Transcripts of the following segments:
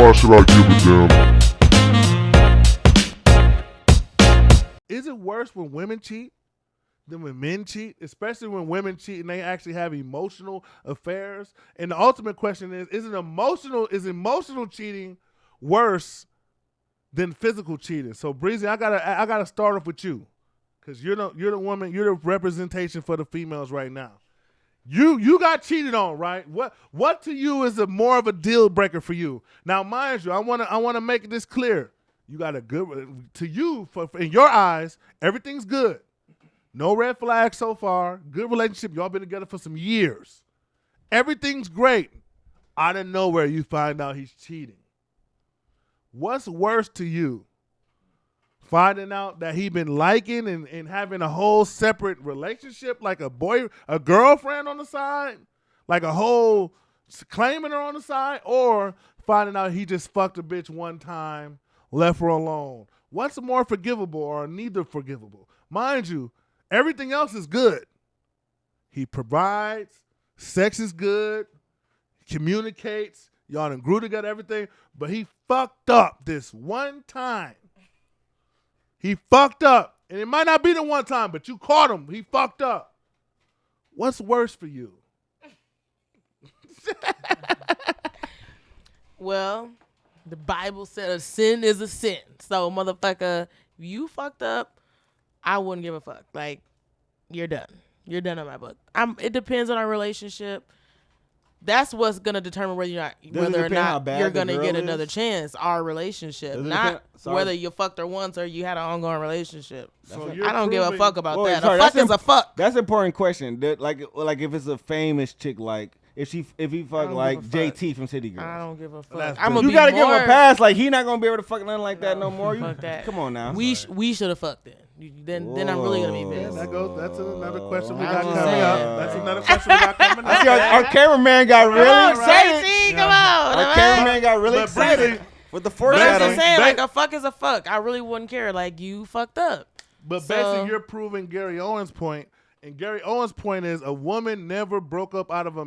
why should I give a damn? Is it worse when women cheat than when men cheat? Especially when women cheat and they actually have emotional affairs. And the ultimate question is emotional cheating worse than physical cheating? So Breezy, I gotta start off with you. Cause you're the woman, you're the representation for the females right now. You got cheated on, right? What to you is more of a deal breaker for you? Now, mind you, I wanna make this clear. You got a good, to you, in your eyes, everything's good. No red flags so far. Good relationship. Y'all been together for some years. Everything's great. Out of nowhere, you find out he's cheating. What's worse to you? Finding out that he been liking and having a whole separate relationship, like a girlfriend on the side, like a whole claiming her on the side, or finding out he just fucked a bitch one time, left her alone. What's more forgivable or neither forgivable? Mind you, everything else is good. He provides, sex is good, communicates, y'all done grew together, everything, but he fucked up this one time. He fucked up. And it might not be the one time, but you caught him. He fucked up. What's worse for you? Well, the Bible said a sin is a sin. So, motherfucker, you fucked up, I wouldn't give a fuck. Like, you're done. You're done on my book. It depends on our relationship. That's what's gonna determine whether or not you're gonna get another chance. Our relationship, not whether you fucked her once or you had an ongoing relationship. So I don't give a fuck about that. A fuck is a fuck. That's an important question. Like if it's a famous chick, like if he fuck like JT from City Girls. I don't give a fuck. You gotta give him a pass. Like he not gonna be able to fuck nothing like that no more. Fuck that. Come on now. We should have fucked it. Then I'm really gonna be pissed. That's another question we got coming up. That's another question we got coming up. Our cameraman got really excited. Come on. Our cameraman got really excited with the foreshadowing. But I'm just saying, like a fuck is a fuck. I really wouldn't care. Like you fucked up. But basically, you're proving Gary Owens' point, and Gary Owens' point is a woman never broke up out of a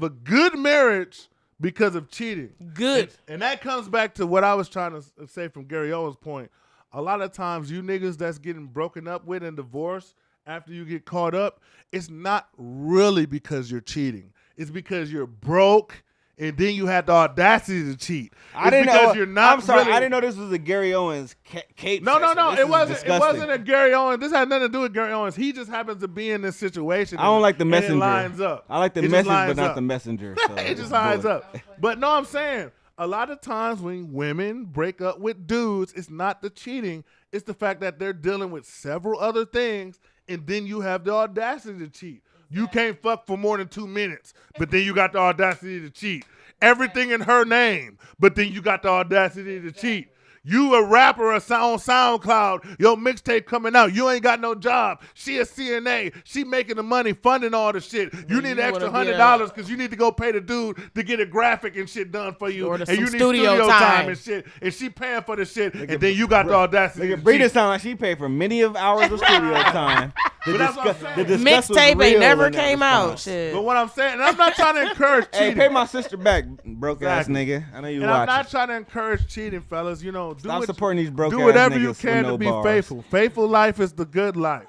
good marriage, because of cheating. Good. And that comes back to what I was trying to say from Gary Owens' point. A lot of times you niggas that's getting broken up with and divorced after you get caught up, it's not really because you're cheating. It's because you're broke and then you had the audacity to cheat. I didn't know. I'm sorry. I didn't know this was a Gary Owens cape. No. It wasn't a Gary Owens. This had nothing to do with Gary Owens. He just happens to be in this situation. I don't like the messenger. It lines up. I like the message, but not the messenger. So it just lines up. But no, I'm saying, a lot of times when women break up with dudes, it's not the cheating. It's the fact that they're dealing with several other things, and then you have the audacity to cheat. You can't fuck for more than 2 minutes, but then you got the audacity to cheat. Everything in her name, but then you got the audacity to cheat. You a rapper on SoundCloud, your mixtape coming out. You ain't got no job. She a CNA. She making the money, funding all the shit. You need an extra $100 because you need to go pay the dude to get a graphic and shit done for you. And you need studio time and shit. And she paying for the shit. And then you got the audacity. Nigga, Brita sound like she paid for many of hours of studio time. But that's what I'm saying. Mixtape ain't never came out. Shit. But what I'm saying, and I'm not trying to encourage cheating. Hey, pay my sister back, broke ass nigga. I know you watching. I'm not trying to encourage cheating, fellas. You know, stop supporting these broke ass niggas. Do whatever you can to be faithful. Faithful life is the good life.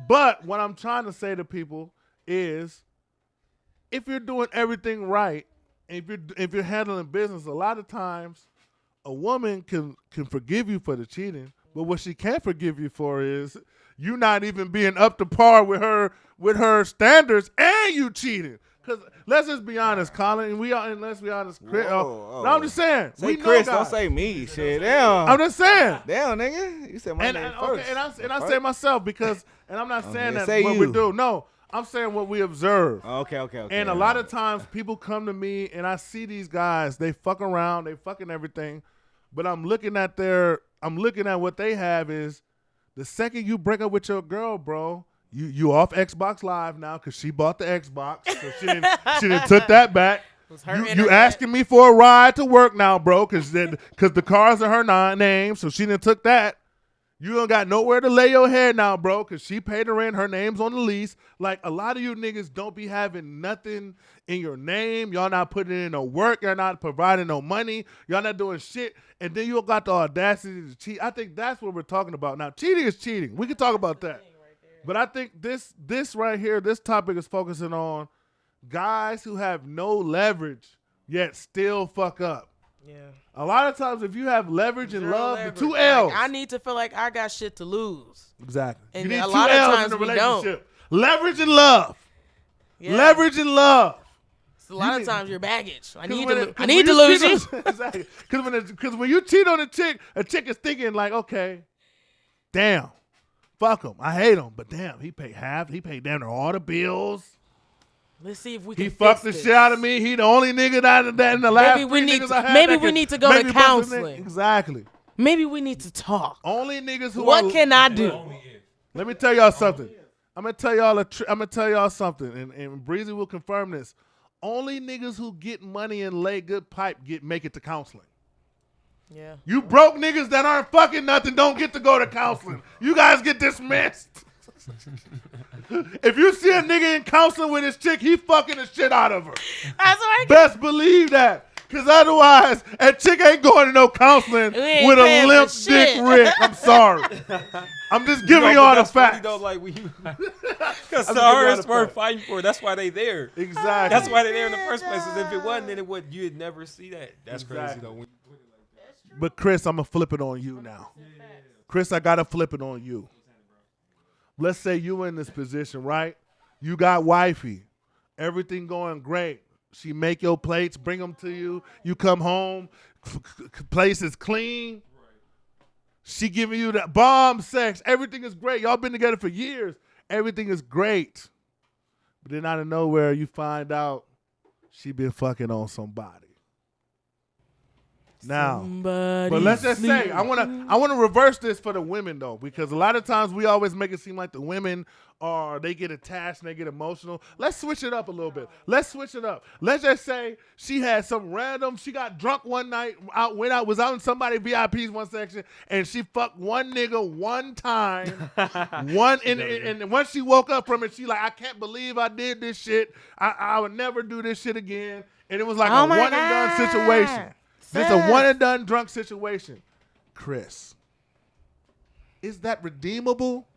But what I'm trying to say to people is, if you're doing everything right, and if you're handling business, a lot of times a woman can forgive you for the cheating, but what she can't forgive you for is you not even being up to par with her standards, and you cheating. Because let's just be honest, Colin, and let's be honest, Chris. No, I'm just saying. Say Chris, don't say me. Shit, damn. I'm just saying. Damn, nigga. You said my name first. Okay, and I say myself because, and I'm not saying that what we do. No, I'm saying what we observe. Okay. And a lot of times people come to me and I see these guys, they fuck around, they fucking everything, but I'm looking at what they have is, the second you break up with your girl, bro, you off Xbox Live now because she bought the Xbox. So she didn't took that back. You asking me for a ride to work now, bro, because the car's in her name, so she didn't took that. You don't got nowhere to lay your head now, bro, because she paid her rent. Her name's on the lease. Like, a lot of you niggas don't be having nothing in your name. Y'all not putting in no work. Y'all not providing no money. Y'all not doing shit. And then you got the audacity to cheat. I think that's what we're talking about. Now, cheating is cheating. We can talk about that. But I think this right here, this topic is focusing on guys who have no leverage yet still fuck up. Yeah. A lot of times, if you have leverage and love, Leverage. the two L's. Like, I need to feel like I got shit to lose. Exactly. And you need a two lot of L's times in the we relationship. Leverage and love. Yeah. Leverage and love. So a lot of times you're baggage. I need when to lose you. Exactly. Because when you cheat on a chick is thinking like, okay, damn, fuck him. I hate him, but damn, he paid half. He paid damn near all the bills. Let's see if we can. He fucked the shit out of me. He the only nigga that in the last Maybe we three need niggas to- I had. maybe that we can need to go make to me bust a nigga. counseling. Exactly. Maybe we need to talk. Only niggas who What are, can I do? Let me tell y'all something. I'm gonna tell y'all something, and Breezy will confirm this. Only niggas who get money and lay good pipe make it to counseling. Yeah. You broke niggas that aren't fucking nothing don't get to go to counseling. You guys get dismissed. If you see a nigga in counseling with his chick, he fucking the shit out of her. That's right. Best believe that. Because otherwise, that chick ain't going to no counseling We ain't with paying a for limp shit. dick Rick. I'm sorry. I'm just giving y'all the facts. Though, like because it's worth fighting for. That's why they there. Exactly. That's why they there in the first place. 'Cause if it wasn't, then you'd never see that. That's crazy Exactly. though. But Chris, I'm going to flip it on you now. Chris, I got to flip it on you. Let's say you in this position, right? You got wifey. Everything going great. She make your plates, bring them to you. You come home, place is clean. She giving you that bomb sex. Everything is great. Y'all been together for years. Everything is great. But then out of nowhere, you find out she been fucking on somebody. Now, but let's just say I wanna reverse this for the women though, because a lot of times we always make it seem like the women they get attached and they get emotional. Let's switch it up a little bit. Let's just say she had some random. She got drunk one night, was out in somebody VIP's one section, and she fucked one nigga one time. And once she woke up from it, she like, I can't believe I did this shit. I would never do this shit again. And it was like a one and done situation. It's a one and done drunk situation. Chris, is that redeemable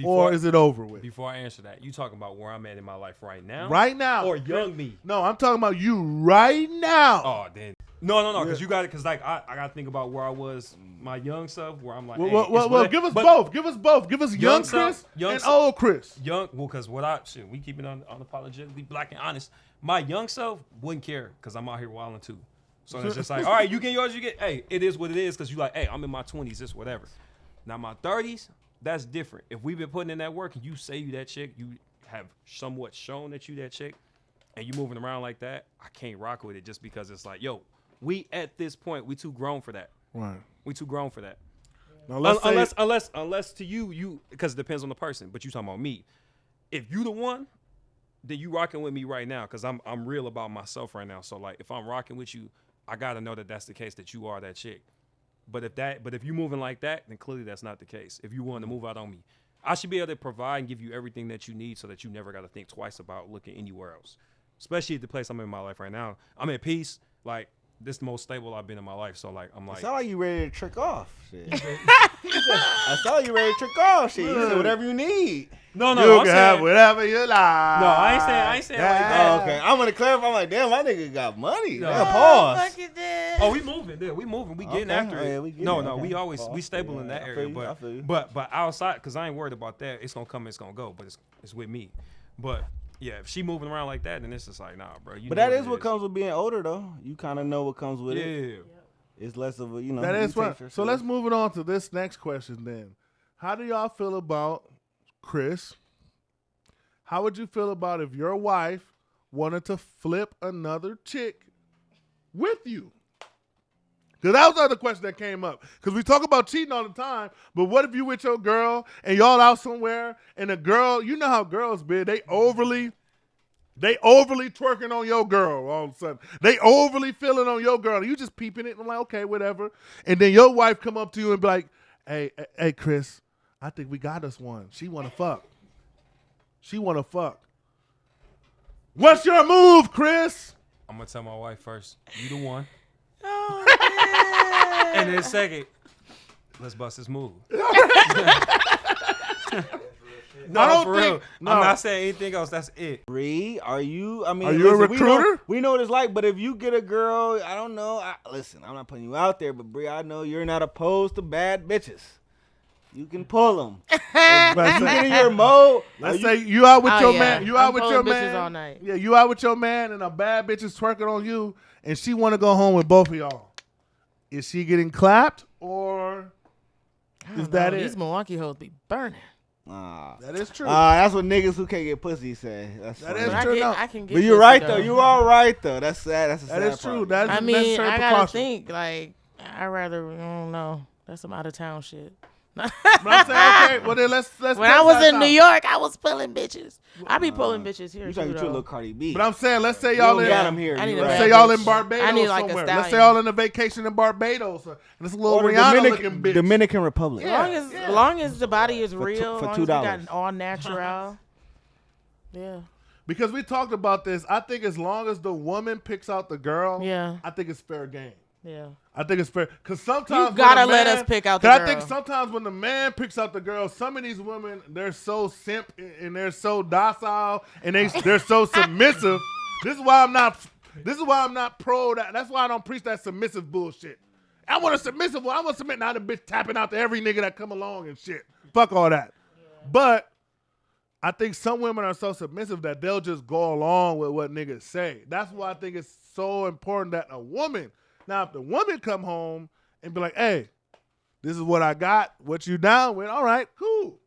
or is it over with? Before I answer that, you talking about where I'm at in my life right now? Right now. Or young me? No, I'm talking about you right now. Oh, then. No, because you got it. Because like I got to think about where I was, my young self, where I'm like, Well, give us both. Give us both. Give us young Chris and old Chris. Because we keep it unapologetically black and honest. My young self wouldn't care because I'm out here wilding too. So it's just like, all right, you get yours, hey, it is what it is because you like, hey, I'm in my 20s, this, whatever. Now, my 30s, that's different. If we've been putting in that work and you say you that chick, you have somewhat shown that you that chick, and you moving around like that, I can't rock with it just because it's like, yo, we at this point, we too grown for that. Right. We too grown for that. Now, Unless to you, because it depends on the person, but you talking about me. If you the one, then you rocking with me right now because I'm real about myself right now. So, like, if I'm rocking with you, I gotta know that that's the case, that you are that chick. But if you moving like that, then clearly that's not the case. If you want to move out on me, I should be able to provide and give you everything that you need so that you never got to think twice about looking anywhere else. Especially at the place I'm in my life right now. I'm at peace. Like, this is the most stable I've been in my life. So, like, I'm like. It sound like you ready to trick off. Shit. I saw you ready to trick off. Shit. You said whatever you need. No, you I'm can have saying. whatever you like. No, I ain't saying like that. Oh, okay. I'm gonna clarify. I'm like, damn, my nigga got money. No. Damn, pause. Fuck you, dude. Oh, we moving. Yeah, we moving. We getting Okay. after Oh, yeah, it. we getting No, it. Okay. we always Pause. we stable in that I area. feel you. I feel you. But outside, because I ain't worried about that. It's gonna come. It's gonna go. But it's with me. But yeah, if she moving around like that, then it's just like, nah, bro. You But know that is it what comes with being older, though. You kind of know what comes with it. Yeah. It's less of a, you know. That you is take right. your So shit. let's move it on to this next question then. How do y'all feel about, Chris, how would you feel about if your wife wanted to flip another chick with you? Because that was the other question that came up. Because we talk about cheating all the time, but what if you with your girl and y'all out somewhere and the girl, you know how girls be, they overly twerking on your girl all of a sudden. They overly feeling on your girl. You just peeping it and I'm like, okay, whatever. And then your wife come up to you and be like, hey, Chris, I think we got us one. She want to fuck. What's your move, Chris? I'm gonna tell my wife first. You the one. Oh, And then second, let's bust this move. No, I don't for real. think- no. I'm not saying anything else. That's it. Bree, are you? I mean, Are you a listen, recruiter? We know what it's like, but if you get a girl, I don't know. Listen, I'm not putting you out there, but Bree, I know you're not opposed to bad bitches. You can pull them. Let's You say, get in your mode. let's say you out with Oh, your yeah. man. You I'm out with pulling your bitches man all night. Yeah, you out with your man, and a bad bitch is twerking on you, and she want to go home with both of y'all. Is she getting clapped, or is that it? These Milwaukee hoes be burning. That is true. That's what niggas who can't get pussy say. That's That funny. is But true. No. I can get But you're pussy, right though. though. You are right though. That's sad. That's a That sad is true. part. That's I a mean, necessary I gotta precaution. think. Like, I rather, I don't know. That's some out of town shit. But I'm saying, okay, well then let's. When test I was that in New out. York, I was pulling bitches. I be pulling bitches here You too, talking to a though. little Cardi B. But I'm saying, let's say You y'all don't in. got them here. I need you a right. Let's bad say y'all bitch. in Barbados I need like a somewhere. Let's say stallion. y'all on a vacation in Barbados. And this little Or the Rihanna looking bitch. Dominican Republic. Yeah. Long as the body is For real, for long as we got $2. an all natural. Yeah. Because we talked about this, I think as long as the woman picks out the girl, Yeah. I think it's fair game. Yeah. I think it's fair because sometimes You gotta when a let man- us pick out the 'cause I girl. think sometimes when the man picks out the girl, some of these women they're so simp and they're so docile and they're so submissive. This is why I'm not. This is why I'm not pro that. That's why I don't preach that submissive bullshit. I want a submissive one. I want to submit now. The bitch tapping out to every nigga that come along and shit. Fuck all that. But I think some women are so submissive that they'll just go along with what niggas say. That's why I think it's so important that a woman. Now, if the woman come home and be like, "Hey, this is what I got. What you down with? All right, cool.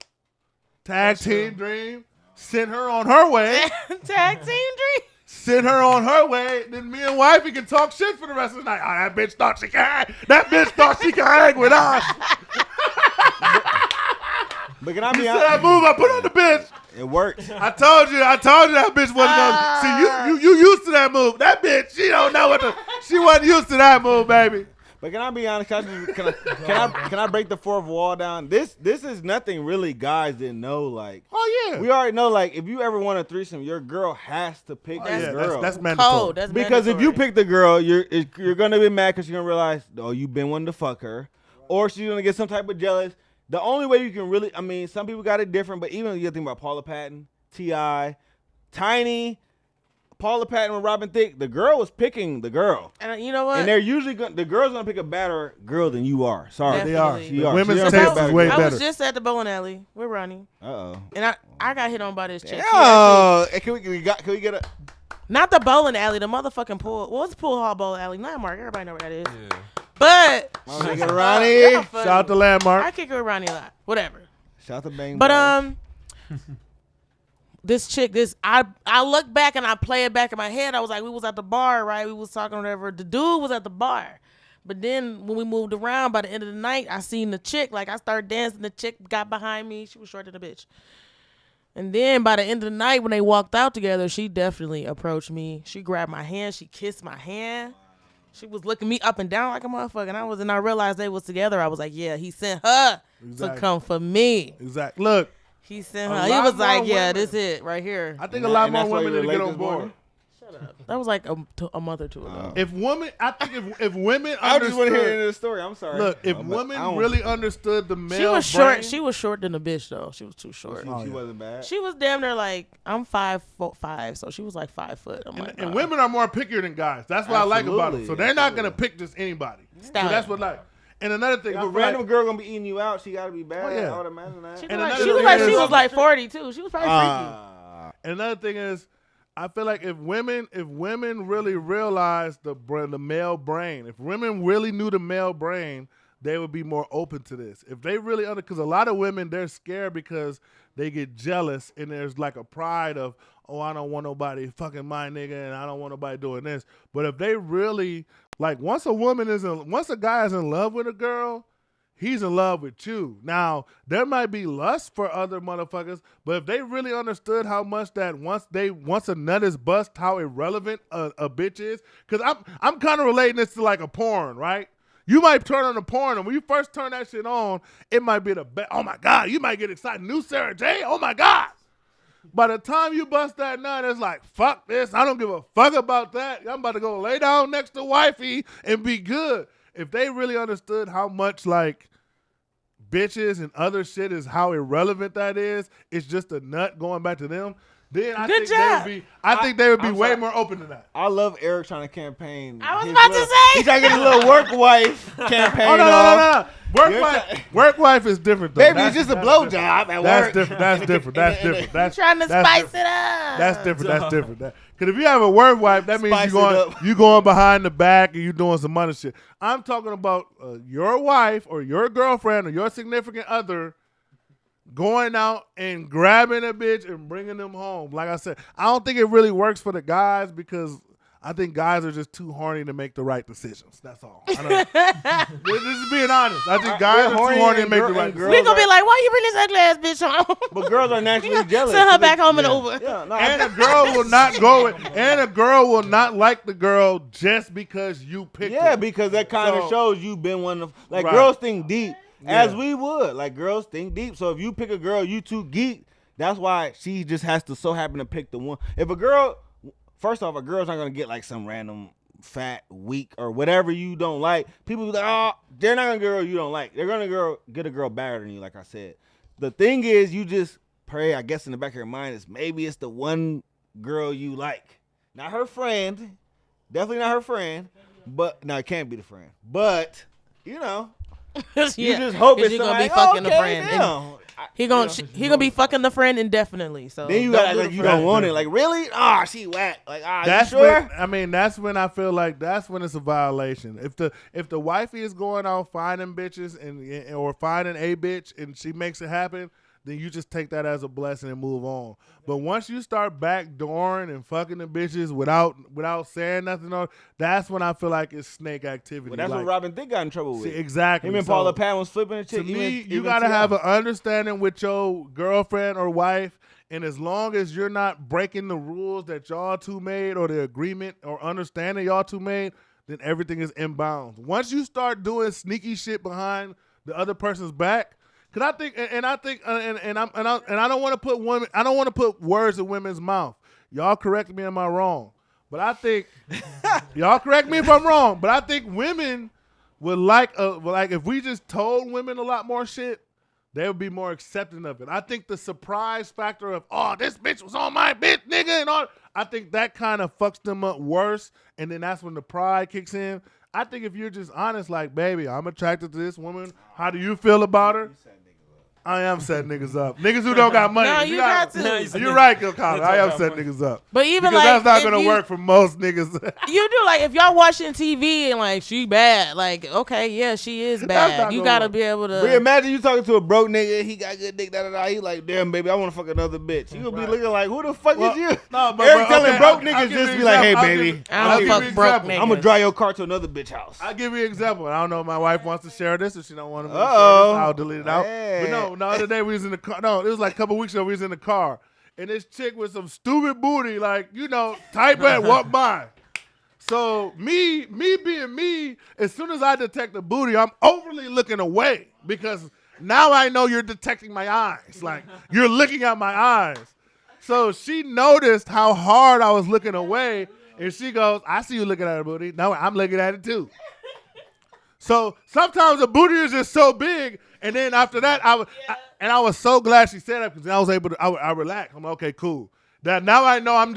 Tag team dream. Send her on her way. Tag team dream. Send her on her way. Then me and wifey can talk shit for the rest of the night. Oh, that bitch thought she could hang. That bitch thought she could hang with us. But can I You be see that honest? move I put on the bitch? It worked. I told you that bitch wasn't gonna see you used to that move. That bitch, she don't know she wasn't used to that move, baby. But can I be honest? Can I break the fourth wall down? This is nothing really guys didn't know. Like Oh yeah. we already know. Like if you ever want a threesome, your girl has to pick yeah, the girl. that's mandatory. Cold. That's Because if you mandatory. pick the girl, you're gonna be mad because you're gonna realize, oh, you've been wanting to fuck her, or she's gonna get some type of jealous. The only way you can really, I mean, some people got it different, but even you think about Paula Patton, T.I., Tiny, Paula Patton with Robin Thicke, the girl was picking the girl, And you know what? and they're usually the girl's gonna pick a better girl than you are. Sorry, They are. Definitely. She are. Women's She gonna taste pick a is better way girl. I better. was just at the bowling alley with Ronnie, Uh-oh. and I got hit on by this chick. She actually- Oh, hey, can we get a? not the bowling alley, the motherfucking pool. Well, it's pool hall bowling alley. Landmark. Everybody know where that is. Yeah. But My nigga Ronnie. y'all funny. Shout out to Landmark. I kick it with Ronnie a lot. Whatever. Shout out to Bang. But Bang. this chick, I look back and I play it back in my head. I was like, we was at the bar, right? We was talking whatever. The dude was at the bar. But then when we moved around by the end of the night, I seen the chick. Like I started dancing. The chick got behind me. She was shorter than a bitch. And then by the end of the night, when they walked out together, she definitely approached me. She grabbed my hand. She kissed my hand. She was looking me up and down like a motherfucker. And I realized they was together. I was like, yeah, he sent her Exactly. to come for me. Exactly. Look, He sent A her. He lot was more like, yeah, women- this it right here. I think a lot And more that's why women you need were to get late on this board. morning? That was like a month or two ago. If women, I think if women I just want to hear the understood, end of the story. I'm sorry. look, if But I women don't- really understood the male She was brain, short. She was short than a bitch though. She was too short. she wasn't bad. She was damn near like I'm 5'5", so she was like 5 foot. I'm like, and nah. women are more pickier than guys. That's what I like about them. So Absolutely. they're not gonna pick just anybody. So Stallion. that's what like. And another thing, If I a feel random like, girl gonna be eating you out, she gotta be bad. Oh, yeah. I would imagine that. She And was like, another she was thing like, is- she was like 40 too. She was probably and another thing is, I feel like if women really realize the male brain, if women really knew the male brain, they would be more open to this. If they really because a lot of women they're scared because they get jealous and there's like a pride of, oh, I don't want nobody fucking my nigga and I don't want nobody doing this. But if they really like once a guy is in love with a girl, he's in love with you. Now, there might be lust for other motherfuckers, but if they really understood how much that once a nut is bust, how irrelevant a bitch is, because I'm kind of relating this to like a porn, right? You might turn on the porn, and when you first turn that shit on, it might be the best. Oh my God, you might get excited. New Sarah J. Oh my God. By the time you bust that nut, it's like, fuck this. I don't give a fuck about that. I'm about to go lay down next to wifey and be good. If they really understood how much like bitches and other shit is how irrelevant that is, it's just a nut going back to them. Then I think they would be way more open to that. I love Eric trying to campaign. I was about to say. He's trying to get his little work wife campaign. Oh no. Work wife is different though. Baby, it's just a blowjob at work. That's different. That's Trying to spice it up. That's different. Because if you have a work wife, that means you going behind the back and you doing some other shit. I'm talking about your wife or your girlfriend or your significant other going out and grabbing a bitch and bringing them home. Like I said, I don't think it really works for the guys because I think guys are just too horny to make the right decisions. That's all. This is being honest. I think guys are too horny to make the right decisions. We gonna be like, why you bring this ugly ass bitch home? But girls are naturally jealous. Send her back home and over. Yeah, no, And a girl will not go with, and a girl will not like the girl just because you picked her. Yeah, because that kind of shows you've been one of like Right. girls think deep. Yeah. As we would. Like, girls think deep. So if you pick a girl, you too geek, that's why she just has to so happen to pick the one. If a girl, first off, a girl's not going to get, like, some random fat, weak, or whatever you don't like. People be like, oh, they're not going to get a girl you don't like. They're going to get a girl better than you, like I said. The thing is, you just pray, I guess, in the back of your mind is maybe it's the one girl you like. Not her friend. Definitely not her friend. But, no, it can't be the friend. But, you know. You just hope it's gonna be somebody, fucking the okay, friend. damn. He gonna be fucking the friend indefinitely. So Then you got like you don't want it. Like, really? Ah, she whack. Like, That's you sure? that's when I feel like that's when it's a violation. If the wifey is going out finding bitches and or finding a bitch and she makes it happen, then you just take that as a blessing and move on. But once you start backdooring and fucking the bitches without saying nothing, that's when I feel like it's snake activity. Well, that's what Robin Thicke got in trouble with. Exactly. Him and Paula Patton was flipping the chick. To me, you gotta have an understanding with your girlfriend or wife, and as long as you're not breaking the rules that y'all two made or the agreement or understanding y'all two made, then everything is in bounds. Once you start doing sneaky shit behind the other person's back. Cause I think, and I don't want to put women. I don't want to put words in women's mouth. Y'all correct me, am I wrong? But I think y'all correct me if I'm wrong. But I think women would like if we just told women a lot more shit, they would be more accepting of it. I think the surprise factor of this bitch was on my bitch, nigga, and all. I think that kind of fucks them up worse, and then that's when the pride kicks in. I think if you're just honest, like, baby, I'm attracted to this woman. How do you feel about her? I am setting niggas up. Niggas who don't got money. No, you got to. You're right, Gil Collins. I am setting niggas up. But even because like that's not gonna work for most niggas. You do like if y'all watching TV and like she bad, like okay, yeah, she is bad. You gotta be able to. But imagine you talking to a broke nigga, he got good dick, He like, damn baby, I want to fuck another bitch. You gonna be looking like, who the fuck is you? No, but Eric telling broke I'll niggas give just you be like, hey example. baby, I don't fuck broke niggas. I'm gonna drive your car to another bitch house. I'll give you an example. I don't know if my wife wants to share this or she don't want to share this. Uh-oh. I'll delete it out. Hey. But no, the other day we was in the car. No, it was like a couple weeks ago we was in the car. And this chick with some stupid booty, like, type at walk by. So me being me, as soon as I detect the booty, I'm overly looking away because now I know you're detecting my eyes. Like, you're looking at my eyes. So she noticed how hard I was looking away, and she goes, I see you looking at her booty. Now I'm looking at it too. So sometimes the booty is just so big, and then after that, I was so glad she said that because I was able to, I relaxed. I'm like, okay, cool. Now I know I'm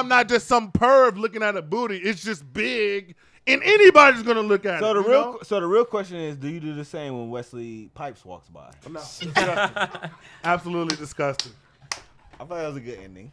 not just some perv looking at a booty. It's just big, and anybody's gonna look at it. So the real question is, do you do the same when Wesley Pipes walks by? No, disgusting. Absolutely disgusting. I thought that was a good ending.